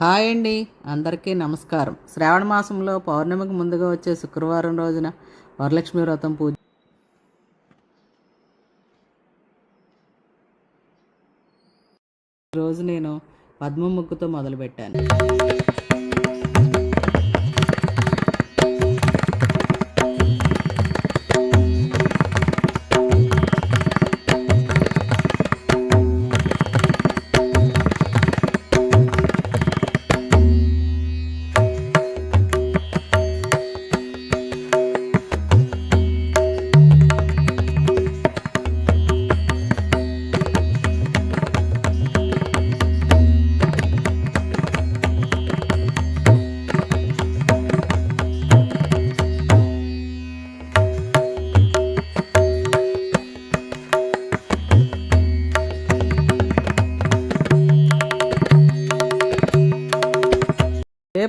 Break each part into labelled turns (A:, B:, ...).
A: Hi అండి. అందరికీ నమస్కారం. శ్రావణ మాసంలో పౌర్ణమికి ముందుగా వచ్చే శుక్రవారం రోజున వరలక్ష్మి వ్రతం పూజ. ఈరోజు నేను పద్మ ముగ్గుతో మొదలుపెట్టాను.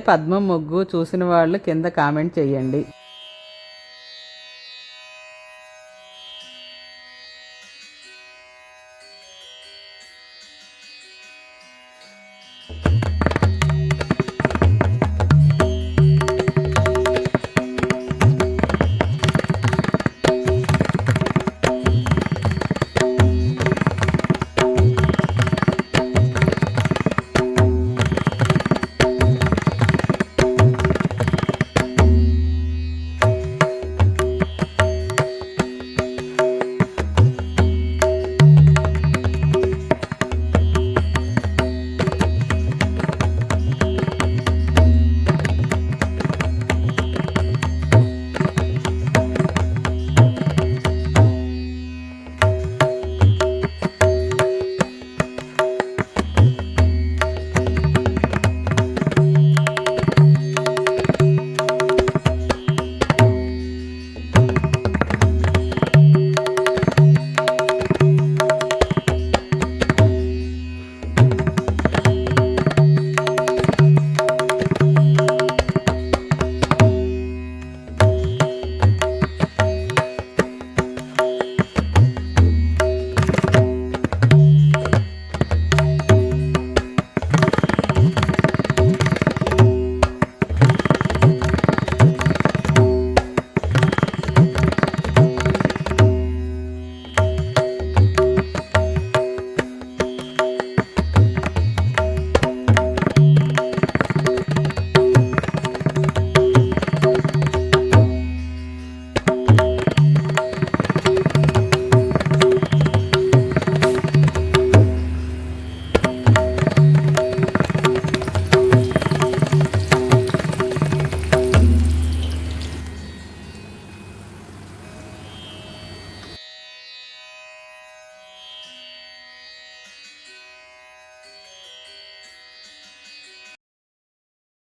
A: పద్మ ముగ్గు చూసిన వాళ్ళు కింద కామెంట్ చేయండి.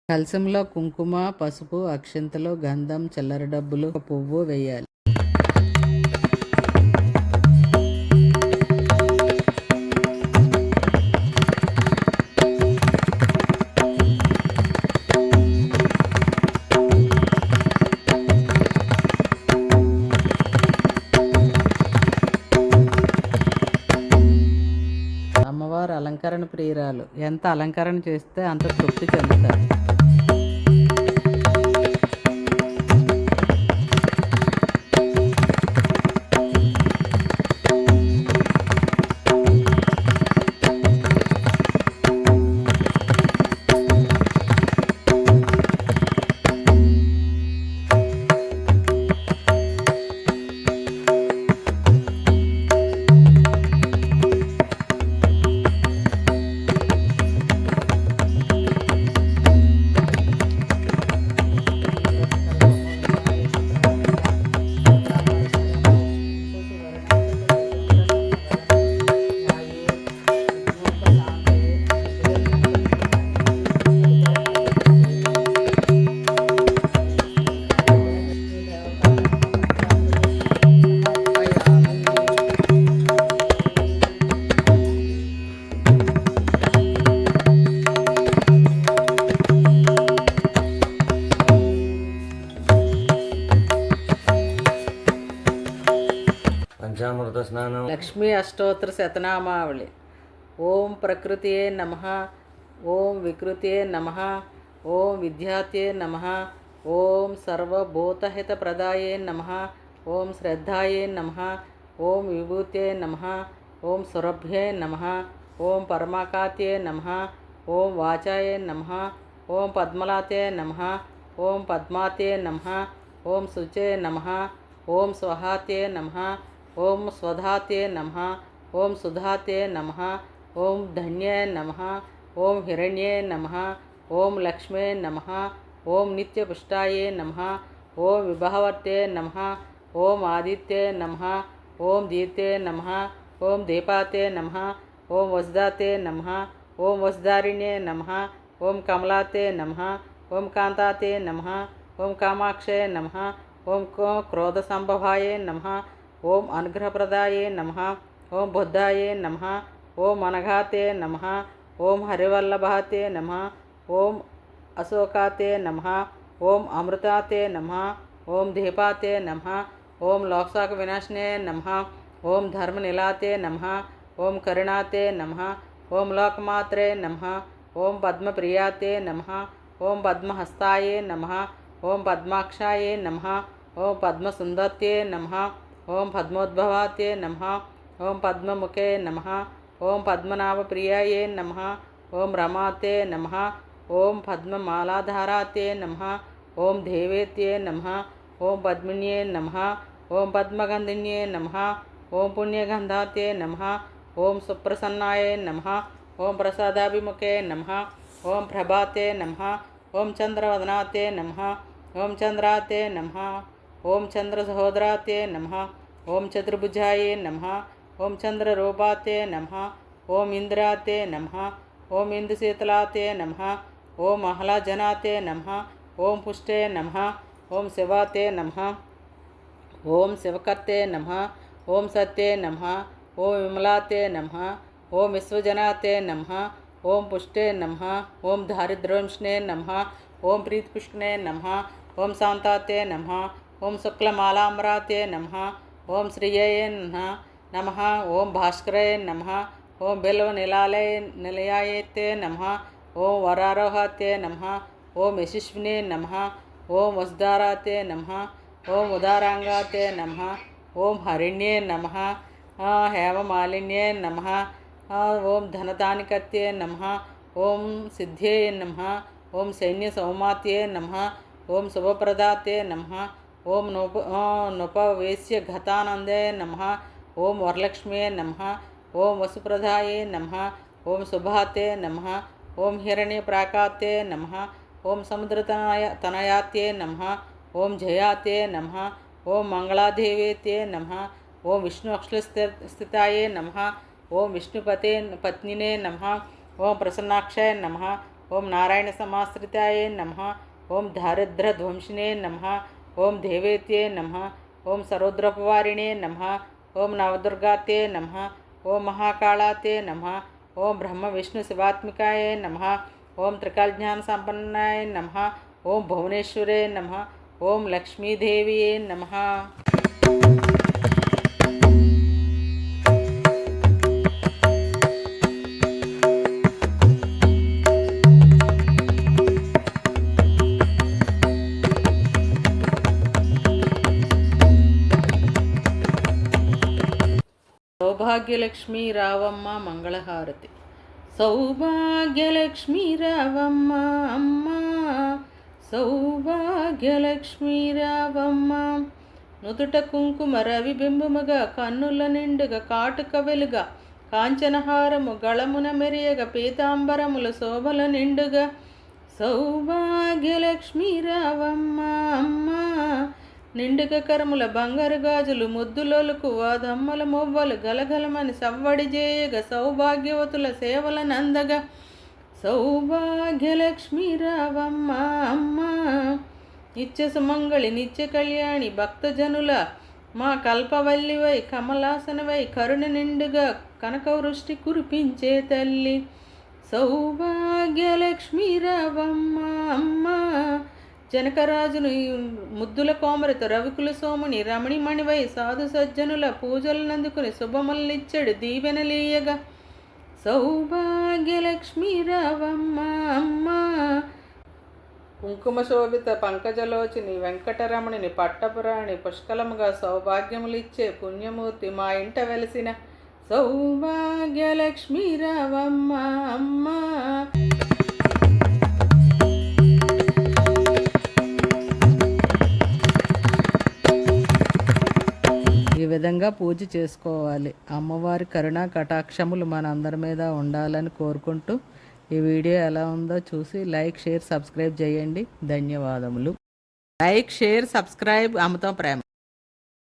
A: కలశంలో కుంకుమ, పసుపు, అక్షింతలు, గంధం, చిల్లర డబ్బులు, ఒక పువ్వు వేయాలి. అమ్మవారు అలంకరణ ప్రియురాలు. ఎంత అలంకరణ చేస్తే అంత తృప్తి చెందుతారు.
B: పంచామృత స్నానం.
A: లక్ష్మీ అష్టోత్తర శతనామావళి. ఓం ప్రకృతియే నమః. ఓం వికృతే నమః. ఓం విద్యాతే నమః. ఓం సర్వభూతహితప్రదాయే నమః. ఓం శ్రద్ధాయే నమః. ఓం విభూతే నమః. ఓం సురభ్యే నమః. ఓం పరమాకాతే నమః. ఓం వాచాయ నమః. ఓం పద్మలాతే నమః. ఓం పద్మాతే నమః. ఓం శుచే నమః. ఓం స్వహాతే నమః. ఓం స్వధాతే నమః. ఓం సుధాతే నమః. ఓం ధన్యే నమః. ఓం హిరణ్యే నమః. ఓం లక్ష్మే నమః. ఓం నిత్యపుష్టాయే నమః. ఓం విభావర్తే నమః. ఓం ఆదిత్యే నమః. ఓం దీప్తే నమః. ఓం దీపాతే నమః. ఓం వజ్దాతే నమః. ఓం వజ్దారిణ్యే నమః. ఓం కమలాతే నమః. ఓం కాంతాతే నమః. ఓం కామాక్షే నమః. ఓం క్రోధసంభవాయే నమః. ఓం అనుగ్రహప్రదాయే నమః. ఓం బుద్ధాయే నమః. ఓం అనఘాతే నమః. ఓం హరివల్లభాతే నమః. ఓం అశోకాతే నమః. ఓం అమృతాతే నమః. ఓం దీపాతే నమః. ఓం లోకసాక వినాశనే నమః. ఓం ధర్మనిలాతే నమః. ఓం కరుణాతే నమః. ఓం లోకమాత్రే నమః. ఓం పద్మప్రియాతే నమః. ఓం పద్మహస్తాయే నమః. ఓం పద్మాక్షాయే నమః. ఓం పద్మసుందర్తే నమః. ఓం పద్మోద్భవాతే నమః. ఓం పద్మముఖే నమః. ఓం పద్మనాభప్రియాయే నమః. ఓం రమాతే నమః. ఓం పద్మమాలాధారాతే నమః. ఓం దేవేత్యే నమః. ఓం పద్మిన్యే నమః. ఓం పద్మగంధిన్యే నమః. ఓం పుణ్యగంధాతే నమః. ఓం సుప్రసన్నాయే నమః. ఓం ప్రసాదాభిముఖే నమః. ఓం ప్రభాతే నమః. ఓం చంద్రవదనాతే నమః. ఓం చంద్రాతే నమః. ఓం చంద్రసహోదరాతే నమః. ఓం చతుర్భుజాయే నమః. ఓం చంద్రరూపాతే నమః. ఓం ఇంద్రాతే నమః. ఓం ఇందుశీతలాతే నమః. ఓం ఆహ్లాజనాతే నమః. ఓం పుష్టే నమః. ఓం శివాతే నమః. ఓం శివకర్తే నమః. ఓం సత్యే నమః. ఓం విమలాతే నమః. ఓం విశ్వజనాతే నమః. ఓం పుష్టే నమః. ఓం దారిద్ర్యంష్ణే నమః. ఓం ప్రీతిపుష్ణే నమః. ఓం శాంతాతే నమః. ఓం శుక్లమాలాంబరాతే నమః. ఓం శ్రీయే నమః. ఓం భాస్కరే నమః. ఓం బిల్వ నిలయాయతే నమః. ఓం వరారోహాతే నమః. ఓం యశస్వినే నమః. ఓం వసుధారాతే నమః. ఓం ఉదారాంగాతే నమః. ఓం హరిణ్యే నమః. హేమమాలిన్యే నమః. ఓం ధనదానికత్యే నమః. ఓం సిద్ధ్యే నమః. ఓం సైన్య సౌమాత్యే నమః. ఓం శుభప్రదాతే నమః. ఓం నృపవేశ్య ఘతానందే నమః. ఓం వరలక్ష్మ్యే నమః. ఓం వసుప్రదాయే నమః. ఓం శుభాతే నమః. ఓం హిరణ్యప్రాకాతే నమః. ఓం సముద్రతనయాతే నమః. ఓం జయాతే నమః. ఓం మంగళాదేవేతే నమః. ఓం విష్ణు అక్షస్థితాయే నమః. ఓం విష్ణుపతే పత్నినే నమః. ఓం ప్రసన్నాక్షాయ నమః. ఓం నారాయణ సమాశ్రితాయే నమః. ఓం దారిద్ర్యధ్వంసినే నమః. ఓం దేవేత్యే నమః. ఓం సర్వద్రపవారిణే నమః. ఓం నవదుర్గాతే నమః. ఓం మహాకాళాతే నమః. ఓం బ్రహ్మ విష్ణు శివాత్మికాయ నమః. ఓం త్రికాలజ్ఞాన సంపన్నాయ నమః. ఓం భువనేశ్వరే నమః. ఓం లక్ష్మీదేవియే నమః. సౌభాగ్యలక్ష్మీ రావమ్మ మంగళహారతి. సౌభాగ్యలక్ష్మీ రావమ్మ అమ్మ. సౌభాగ్యలక్ష్మీ రావమ్మ. నుదుట కుంకుమ రవిబింబముగా కన్నుల నిండుగా కాటుక వెలుగా కాంచనహారము గళమున మెరియగ పీతాంబరముల శోభల నిండుగా సౌభాగ్యలక్ష్మీ రావమ్మ అమ్మ. నిండుక కరముల బంగారు గాజులు ముద్దులొలుకు వాదమ్మల మొవ్వలు గలగలమని సవ్వడి చేయగా సౌభాగ్యవతుల సేవల నందగా సౌభాగ్యలక్ష్మీ రావమ్మ అమ్మ. నిత్య సుమంగళి నిత్య కళ్యాణి భక్తజనుల మా కల్పవల్లివై కమలాసనవై కరుణ నిండుగా కనకవృష్టి కురిపించే తల్లి సౌభాగ్యలక్ష్మీ రావమ్మ అమ్మ. జనకరాజును ముద్దుల కోమరిత రవికుల సోముని రమణిమణివై సాధు సజ్జనుల పూజలనందుకుని శుభములనిచ్చడు దీవెనలీయగా సౌభాగ్యలక్ష్మి రావమ్మ అమ్మ. కుంకుమ శోభిత పంకజలోచిని వెంకటరమణిని పట్టపురాణి పుష్కలముగా సౌభాగ్యములిచ్చే పుణ్యమూర్తి మా ఇంట వెలిసిన సౌభాగ్యలక్ష్మి రావమ్మ అమ్మ. ఈ విధంగా పూజ చేసుకోవాలి. అమ్మవారి కరుణా కటాక్షములు మనందరి మీద ఉండాలని కోరుకుంటూ ఈ వీడియో ఎలా ఉందో చూసి లైక్, షేర్, సబ్స్క్రైబ్ చేయండి. ధన్యవాదములు. Like, share, subscribe. అమ్మతో ప్రేమ.